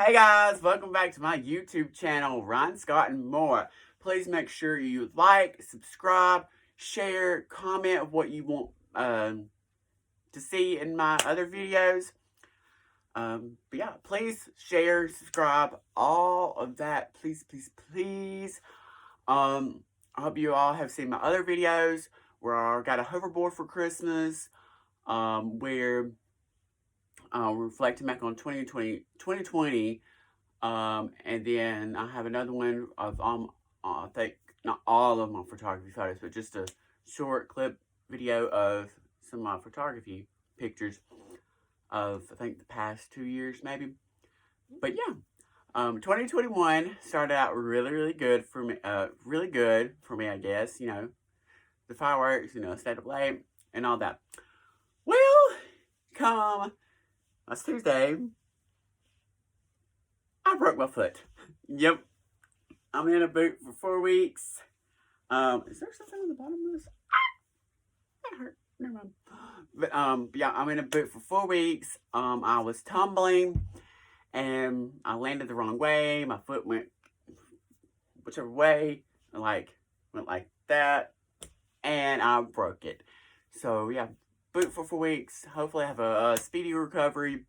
Hey guys, welcome back to my YouTube channel, Ryan Scott and More. Please make sure you like, subscribe, share, comment what you want to see in my other videos. But yeah, please share, subscribe, all of that. Please, please, please. I hope you all have seen my other videos where I got a hoverboard for Christmas, where reflecting back on 2020, and then I have another one of, I think, not all of my photography photos, but just a short clip video of some of my photography pictures of, I think, the past 2 years, maybe. But yeah, 2021 started out really good for me, I guess, the fireworks, stayed up late, and all that. Well, come last Tuesday, I broke my foot. Yep. I'm in a boot for 4 weeks. Is there something on the bottom of this? That hurt. Never mind. But yeah, I'm in a boot for 4 weeks. I was tumbling and I landed the wrong way. My foot went whichever way, went like that, and I broke it. So yeah, boot for 4 weeks. Hopefully I have a speedy recovery.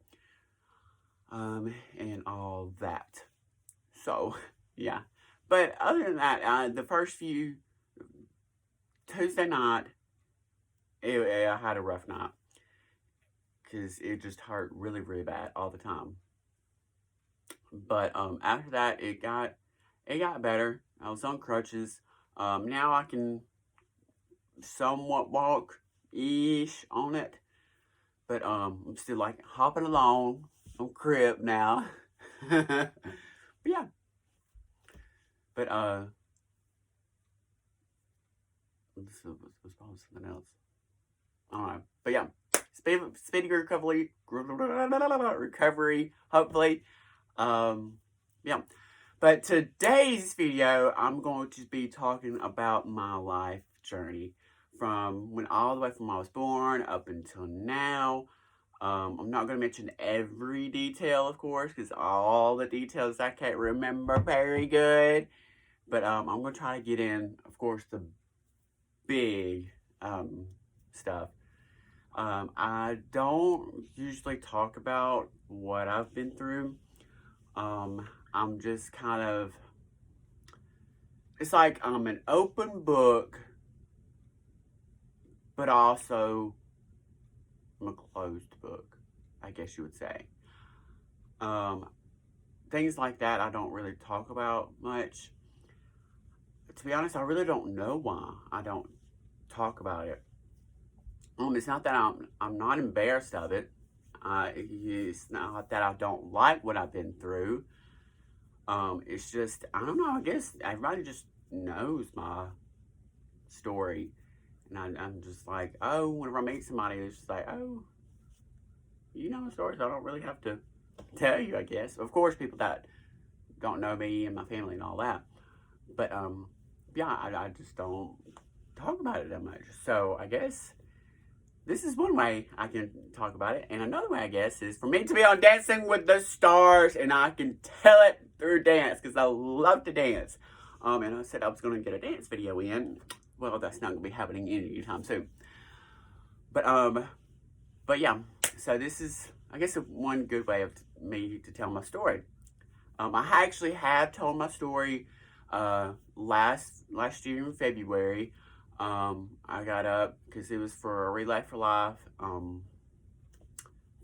And all that. So, yeah. But other than that, the first few, Tuesday night, I had a rough night. Because it just hurt really bad all the time. But, after that, it got better. I was on crutches. Now I can somewhat walk-ish on it. But, I'm still, hopping along. I'm crib now. But yeah. But this was probably something else. Alright. But yeah. Speedy recovery, hopefully. Yeah. But today's video, I'm going to be talking about my life journey. From all the way from when I was born up until now. I'm not going to mention every detail, of course, because all the details I can't remember very good. But I'm going to try to get in, of course, the big stuff. I don't usually talk about what I've been through. I'm just kind of, it's like I'm an open book, but also I'm a closed book, I guess you would say. Things like that I don't really talk about much. To be honest, I really don't know why I don't talk about it. It's not that I'm not embarrassed of it. It's not that I don't like what I've been through. It's just, I don't know, I guess everybody just knows my story. And I'm just like, oh, whenever I meet somebody, it's just like, oh, you know my story, so I don't really have to tell you, I guess. Of course, people that don't know me and my family and all that. But, yeah, I just don't talk about it that much. So, I guess this is one way I can talk about it. And another way, I guess, is for me to be on Dancing with the Stars, and I can tell it through dance, because I love to dance. And I said I was going to get a dance video in. Well, that's not going to be happening anytime soon. But yeah, so this is, I guess, one good way of me to tell my story. I actually have told my story last year in February. I got up because it was for a Relay for Life. I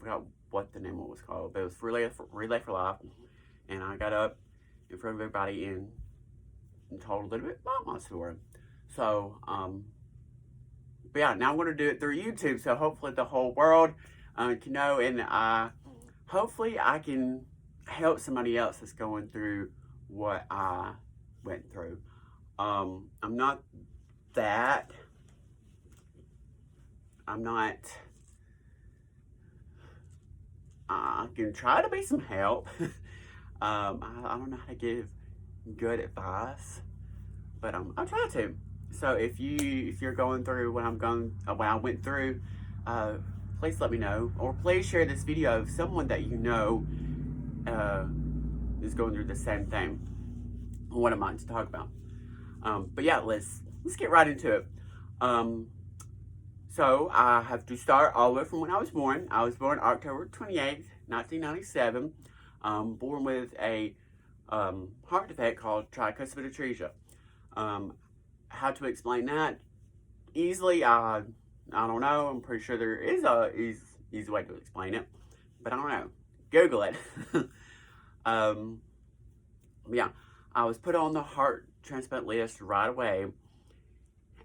forgot what the name was called, but it was for Relay for Life. And I got up in front of everybody and told a little bit about my story. So, but yeah, now I'm going to do it through YouTube, so hopefully the whole world can know, and hopefully I can help somebody else that's going through what I went through. I'm not that. I can try to be some help. I don't know how to give good advice, but I'll try to. So if you're going through what I went through, please let me know, or please share this video of someone that you know is going through the same thing. What am I to talk about? But yeah, let's get right into it. So I have to start all the way from when I was born. I was born October 28th, 1997. Born with a heart defect called tricuspid atresia. How to explain that easily? I don't know. I'm pretty sure there is a easy way to explain it, but I don't know. Google it. Yeah, I was put on the heart transplant list right away,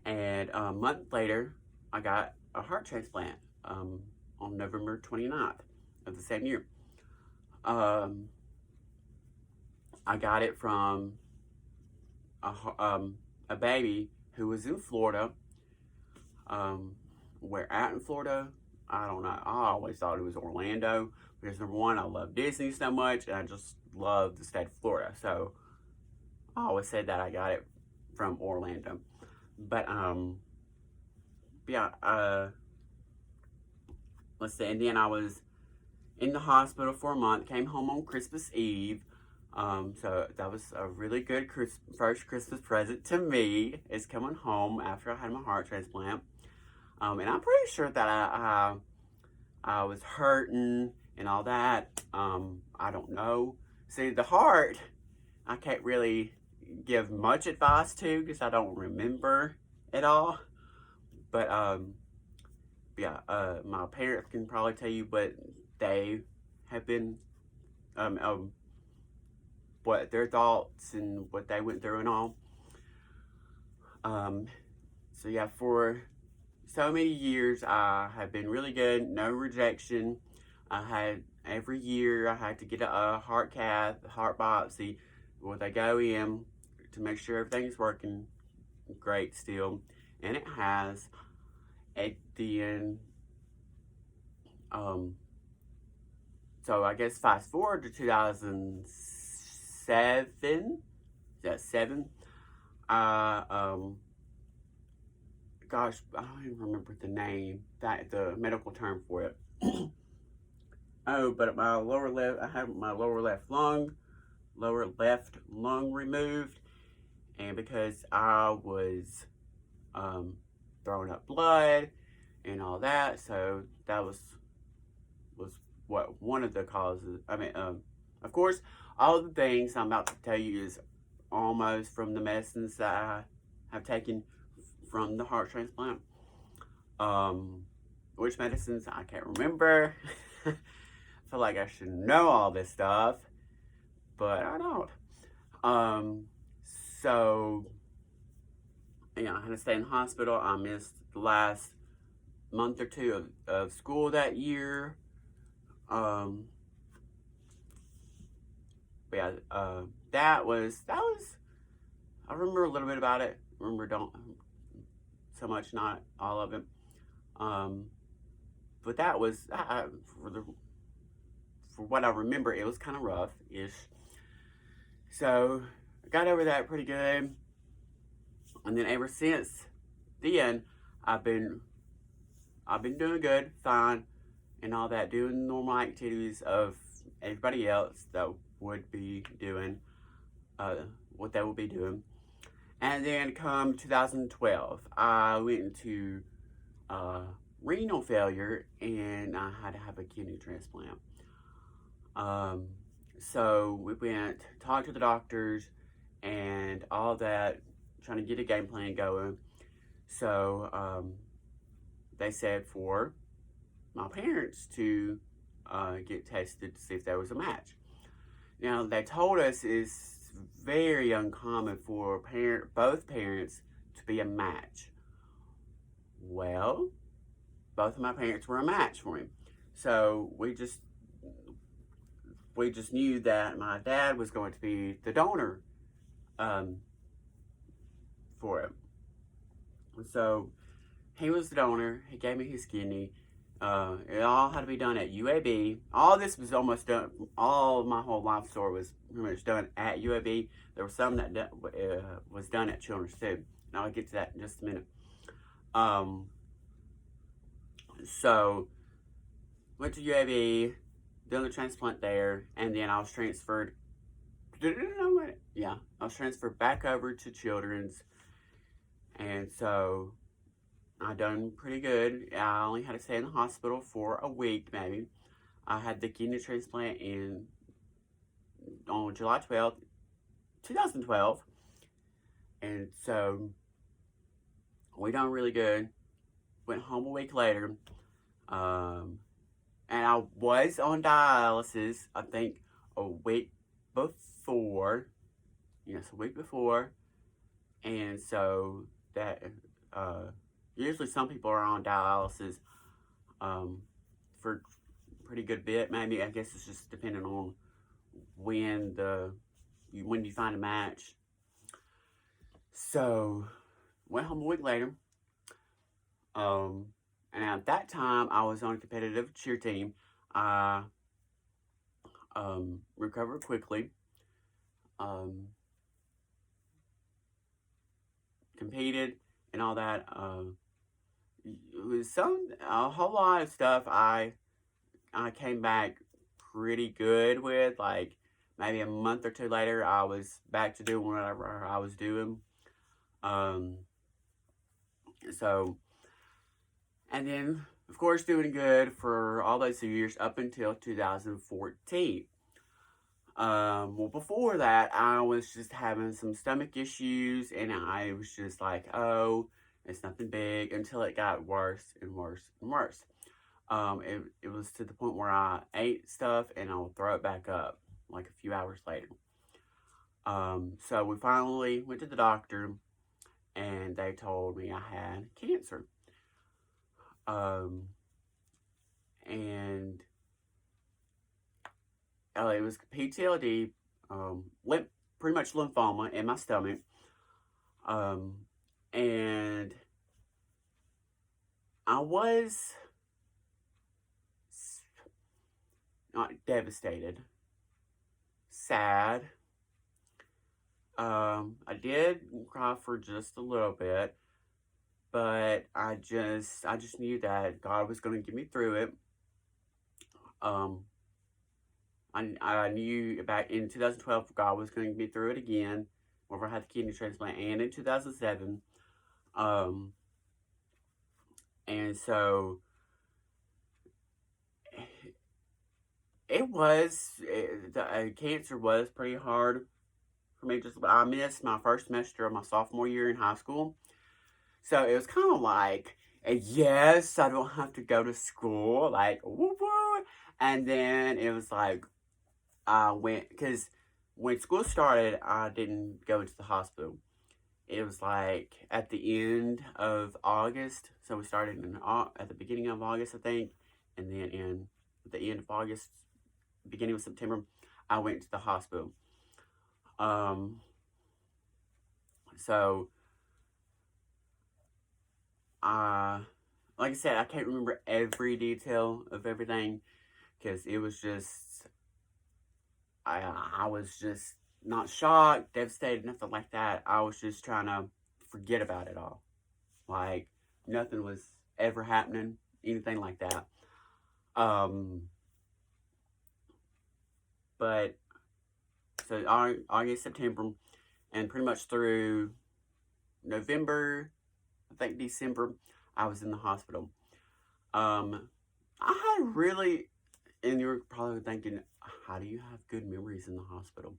and a month later, I got a heart transplant on November 29th of the same year. I got it from a baby who was in Florida. Where at in Florida? I don't know. I always thought it was Orlando because number one, I love Disney so much, and I just love the state of Florida. So I always said that I got it from Orlando. But yeah. Let's see. And then I was in the hospital for a month. Came home on Christmas Eve. So that was a really good first Christmas present to me, is coming home after I had my heart transplant. And I'm pretty sure that I was hurting and all that. I don't know. See, the heart, I can't really give much advice to because I don't remember it all. But yeah, my parents can probably tell you what they have been, what their thoughts and what they went through and all. So yeah, for so many years I have been really good, no rejection. Every year I had to get a heart cath, a heart biopsy, where they go in to make sure everything's working great still, and it has. At the end, so I guess fast forward to 2007. That's seven. Gosh, I don't even remember the name, the medical term for it. Oh, but my lower left, I had my lower left lung removed, and because I was throwing up blood and all that, so that was what one of the causes. I mean, of course, all the things I'm about to tell you is almost from the medicines that I have taken from the heart transplant. Which medicines I can't remember. I feel like I should know all this stuff, but I don't. So yeah, I had to stay in the hospital. I missed the last month or two of school that year. But yeah, that was. I remember a little bit about it. Don't so much, not all of it. But that was for what I remember, it was kind of rough-ish. So I got over that pretty good, and then ever since then, I've been doing good, fine, and all that, doing normal activities of everybody else that would be doing what they would be doing. And then come 2012, I went into renal failure, and I had to have a kidney transplant. So we went, talked to the doctors, and all that, trying to get a game plan going. So they said for my parents to get tested to see if there was a match. Now, they told us it's very uncommon for both parents to be a match. Well, both of my parents were a match for him. So we just knew that my dad was going to be the donor for it. So he was the donor. He gave me his kidney. It all had to be done at UAB. All this was almost done. All of my whole life story was pretty much done at UAB. There was some that was done at Children's too. And I'll get to that in just a minute. So went to UAB, done the transplant there, and then I was transferred Yeah, I was transferred back over to Children's, and so I done pretty good. I only had to stay in the hospital for a week, maybe. I had the kidney transplant on July 12th, 2012, and so we done really good. Went home a week later, um, and I was on dialysis. I think a week before. Yes, a week before, and so that uh, usually some people are on dialysis um, for a pretty good bit. Maybe I guess it's just depending on when when you find a match. So went home a week later. Um, and at that time, I was on a competitive cheer team. I recovered quickly. Um, competed and all that. It was a whole lot of stuff. I came back pretty good with. Like maybe a month or two later, I was back to doing whatever I was doing. Um, so, and then, of course, doing good for all those years up until 2014. Well, before that, I was just having some stomach issues, and I was just like, oh, it's nothing big, until it got worse and worse and worse. It was to the point where I ate stuff and I would throw it back up like a few hours later. So we finally went to the doctor, and they told me I had cancer. Um, and it was PTLD, pretty much lymphoma in my stomach. And I was not devastated, sad. I did cry for just a little bit, but I just knew that God was going to get me through it. I knew back in 2012 God was going to get me through it again, whenever I had the kidney transplant, and in 2007. Um, and so the cancer was pretty hard for me. I missed my first semester of my sophomore year in high school. So it was kind of like, yes, I don't have to go to school, like, woo woo. And then it was like, I went, because when school started, I didn't go into the hospital. It was like at the end of August. So we started at the beginning of August, I think. And then at the end of August, beginning of September, I went to the hospital. So, like I said, I can't remember every detail of everything, because it was just, I was just not shocked, devastated, nothing like that. I was just trying to forget about it all. Like, nothing was ever happening, anything like that. But, so August, September, and pretty much through November, I think December, I was in the hospital. I had really, and you're probably thinking, how do you have good memories in the hospital?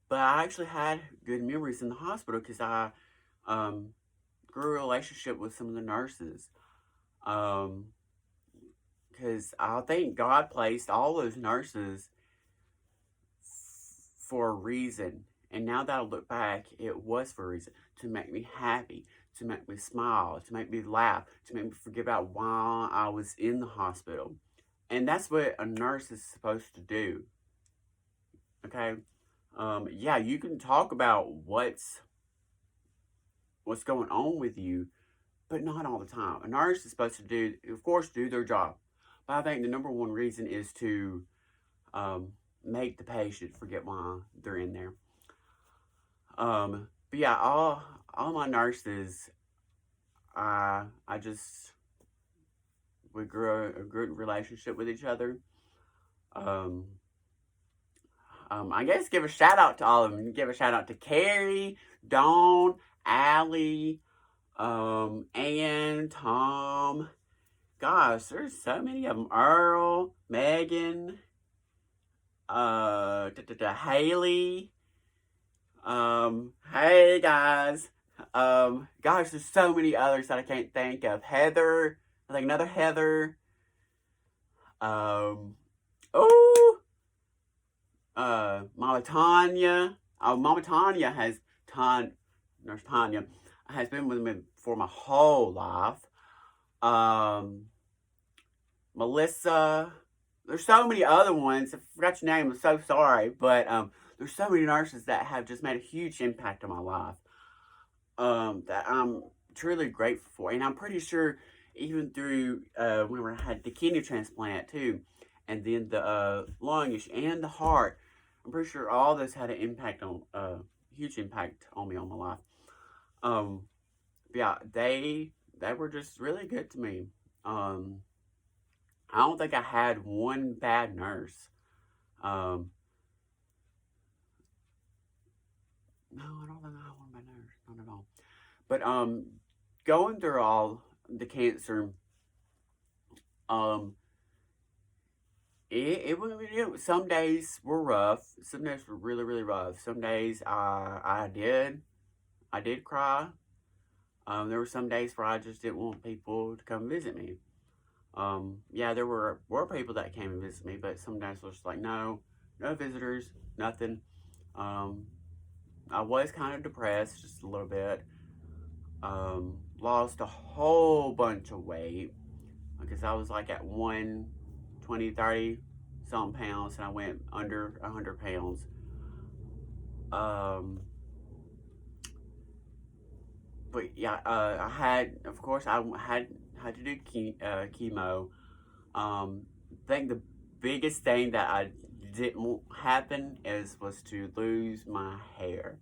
But I actually had good memories in the hospital, because I grew a relationship with some of the nurses. Because I think God placed all those nurses for a reason. And now that I look back, it was for a reason. To make me happy, to make me smile, to make me laugh, to make me forget about why I was in the hospital. And that's what a nurse is supposed to do. Okay? Yeah, you can talk about what's going on with you, but not all the time. A nurse is supposed to of course, do their job. But I think the number one reason is to make the patient forget why they're in there. But yeah, all my nurses, we grew a good relationship with each other. Um, I guess give a shout out to all of them. Give a shout out to Carrie, Dawn, Allie, Ann, Tom. Gosh, there's so many of them. Earl, Megan, Haley. Hey guys. Gosh, there's so many others that I can't think of. Heather, I think another Heather. Um, oh, Mama Tanya. Oh, Mama Tanya Nurse Tanya has been with me for my whole life. Melissa. There's so many other ones. I forgot your name. I'm so sorry, but there's so many nurses that have just made a huge impact on my life. That I'm truly grateful for, and I'm pretty sure even through whenever I had the kidney transplant too, and then the lungish and the heart, I'm pretty sure all this had an impact on huge impact on me on my life. Um, yeah, they were just really good to me. I don't think I had one bad nurse. Um, no, I don't think I had one bad nurse, not at all. But going through all the cancer, um, some days were rough. Some days were really, really rough. Some days I did cry. There were some days where I just didn't want people to come visit me. Yeah, there were people that came and visit me, but some days I was just like, no visitors, nothing. I was kind of depressed just a little bit. Lost a whole bunch of weight because I was like at 120, 30 something pounds, and I went under 100 pounds. But yeah, I had, of course, I had to do chemo. I think the biggest thing that I didn't want happen was to lose my hair.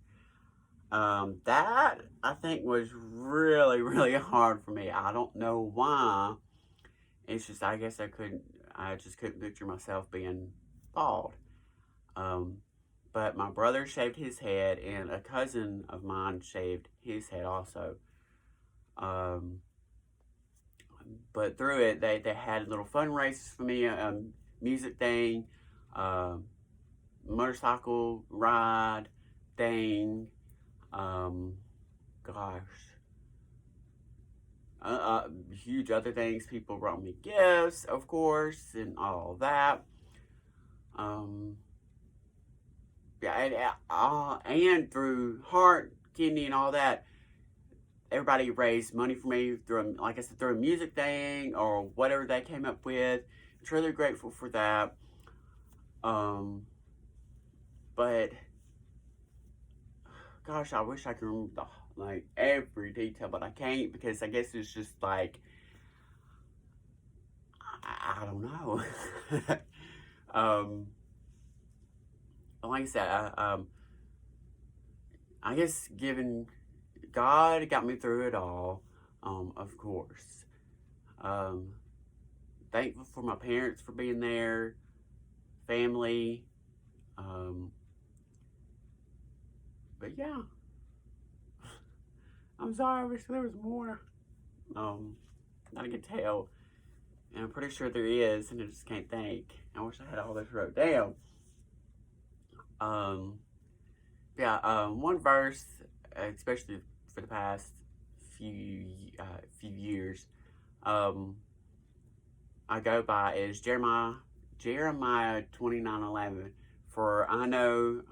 That I think was really, really hard for me. I don't know why. It's just I guess I just couldn't picture myself being bald. Um, but my brother shaved his head, and a cousin of mine shaved his head also. Um, but through it, they had little fundraisers for me, music thing, um, motorcycle ride thing. Um, gosh, huge other things. People brought me gifts, of course, and all that. Um, yeah, and through heart, kidney, and all that, everybody raised money for me through, like I said, through a music thing or whatever they came up with. I'm truly grateful for that. But gosh, I wish I could remember like every detail, but I can't because I guess it's just like I don't know. Like I said, I guess given God got me through it all, of course. Thankful for my parents for being there, family. But yeah, I'm sorry. I wish there was more. That I could tell, and I'm pretty sure there is, and I just can't think. I wish I had all this wrote down. Yeah. One verse, especially for the past few years, I go by is Jeremiah 29:11. For I know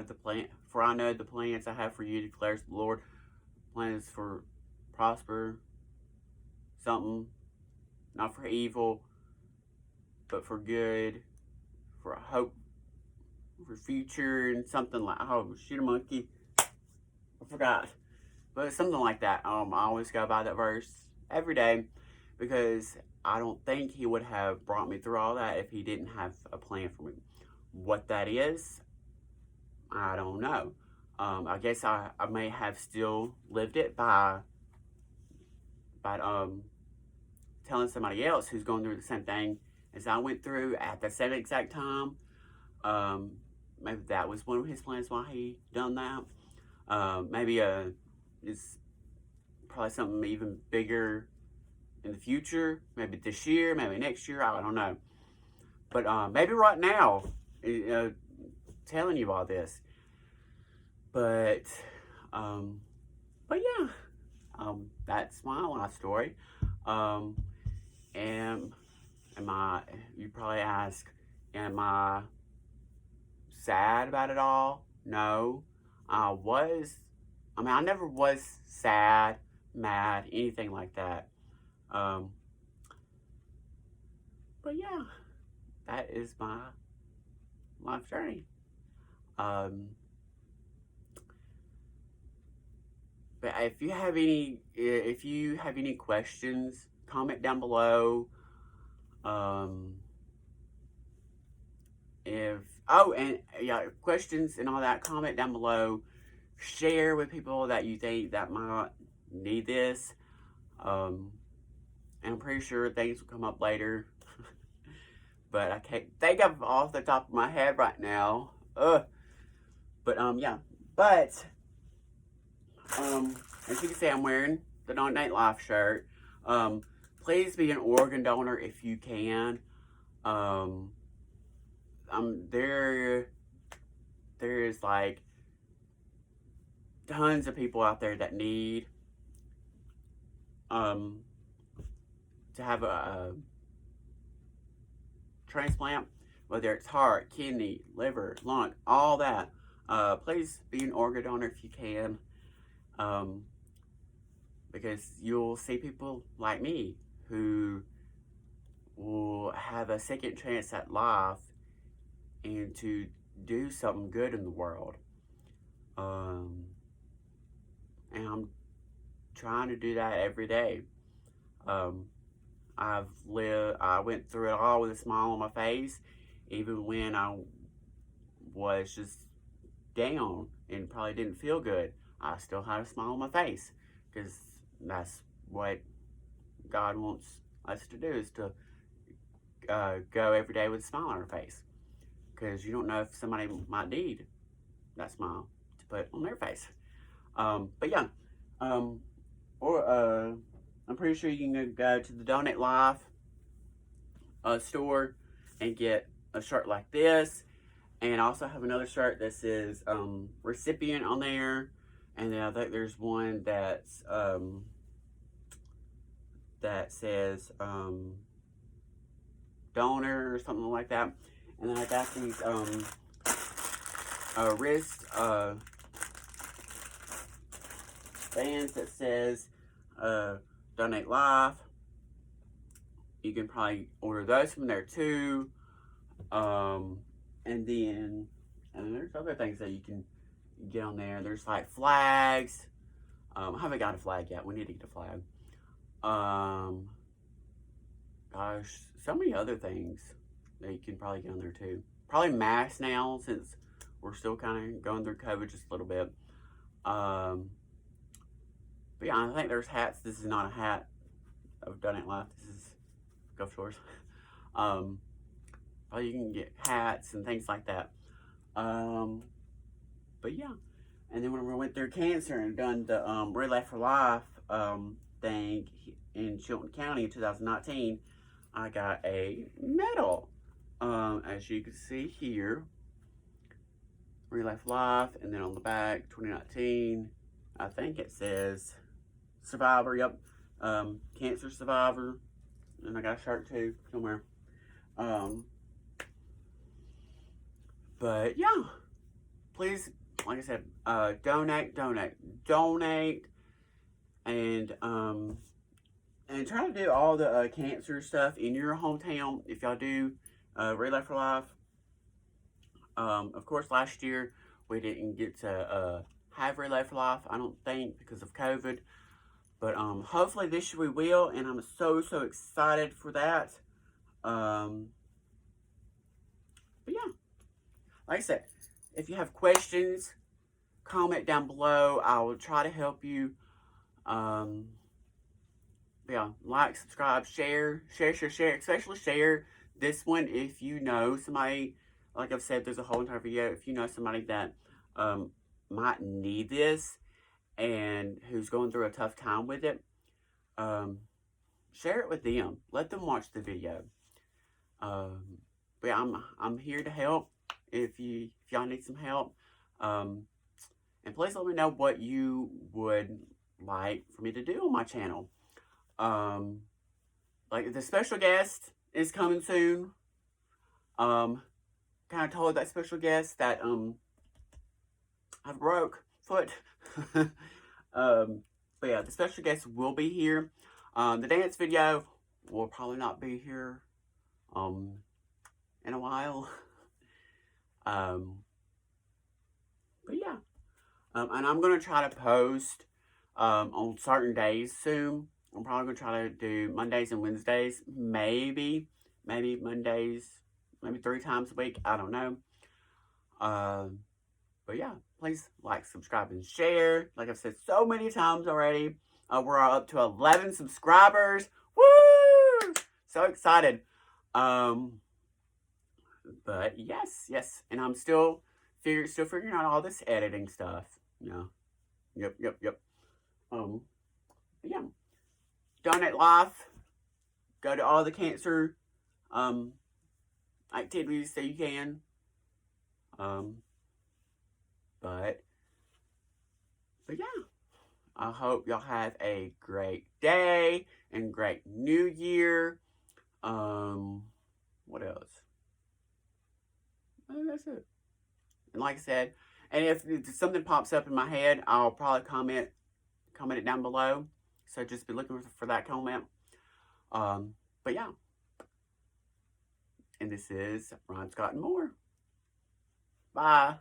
the plans I have for you, declares the Lord, plans for prosper, something, not for evil, but for good, for a hope, for future, and something like, oh, shoot a monkey, I forgot. But something like that. I always go by that verse every day because I don't think he would have brought me through all that if he didn't have a plan for me. What that is, I don't know. I guess I may have still lived it by telling somebody else who's going through the same thing as I went through at the same exact time. maybe that was one of his plans why he done that. Maybe it's probably something even bigger in the future. Maybe this year, maybe next year. I don't know. But maybe right now, telling you all this. But um, but yeah, that's my life story. Um, am am I? You probably ask, am I sad about it all? No, I was. I mean, I never was sad, mad, anything like that. Um, but yeah, that is my life journey. Um, but if you have any questions, comment down below. Um, if and yeah, questions and all that, comment down below. Share with people that you think that might need this. And I'm pretty sure things will come up later. But I can't think of off the top of my head right now. But yeah. But as you can see, I'm wearing the Donate Life shirt. Please be an organ donor if you can. There is like tons of people out there that need to have a transplant, whether it's heart, kidney, liver, lung, all that. Please be an organ donor if you can, because you'll see people like me who will have a second chance at life and to do something good in the world. And I'm trying to do that every day. I went through it all with a smile on my face, even when I was just down and probably didn't feel good. I still had a smile on my face, because that's what God wants us to do, is to go every day with a smile on our face, because you don't know if somebody might need that smile to put on their face. But yeah, I'm pretty sure you can go to the Donate Life store and get a shirt like this, and I also have another shirt that says recipient on there, and then I think there's one that's that says donor or something like that. And then I got these wrist bands that says Donate Life. You can probably order those from there too. And then there's other things that you can get on there. There's like flags. I haven't got a flag yet. We need to get a flag. Gosh, so many other things that you can probably get on there too. Probably masks now, since we're still kind of going through COVID just a little bit. But yeah, I think there's hats. This is not a hat of Donate Life. This is Gulf Shores. Probably you can get hats and things like that. But yeah. And then when we went through cancer and done the Relay for Life thing in Chilton County in 2019, I got a medal. As you can see here, Relay for Life, and then on the back, 2019, I think it says survivor. Yep, cancer survivor, and I got a shirt too somewhere. But yeah, please, like I said, donate, and try to do all the cancer stuff in your hometown if y'all do Relay for Life. Of course, last year we didn't get to have Relay for Life, I don't think, because of COVID. But hopefully this year we will, and I'm so excited for that. But yeah, like I said, if you have questions, comment down below. I will try to help you. Yeah, like, subscribe, share, especially share this one if you know somebody like I've said, there's a whole entire video. If you know somebody that might need this and who's going through a tough time with it, share it with them. Let them watch the video. But yeah, I'm here to help if y'all need some help. And please let me know what you would like for me to do on my channel. Like the special guest is coming soon. Kind of told that special guest that I broke foot. But yeah, the special guest will be here. The dance video will probably not be here in a while. But yeah. And I'm going to try to post on certain days soon. I'm probably going to try to do Mondays and Wednesdays. Maybe Mondays, maybe 3 times a week. I don't know. But yeah, please like, subscribe, and share. Like I've said so many times already. We're up to 11 subscribers. Woo! So excited. But yes. And I'm still figuring out all this editing stuff. Yeah. Yep. Yeah. Donate life. Go to all the cancer activities that you can. But yeah. I hope y'all have a great day and great new year. What else? That's it. And like I said, and if something pops up in my head, I'll probably comment it down below. So just be looking for that comment. But yeah. And this is Ron Scott and More. Bye.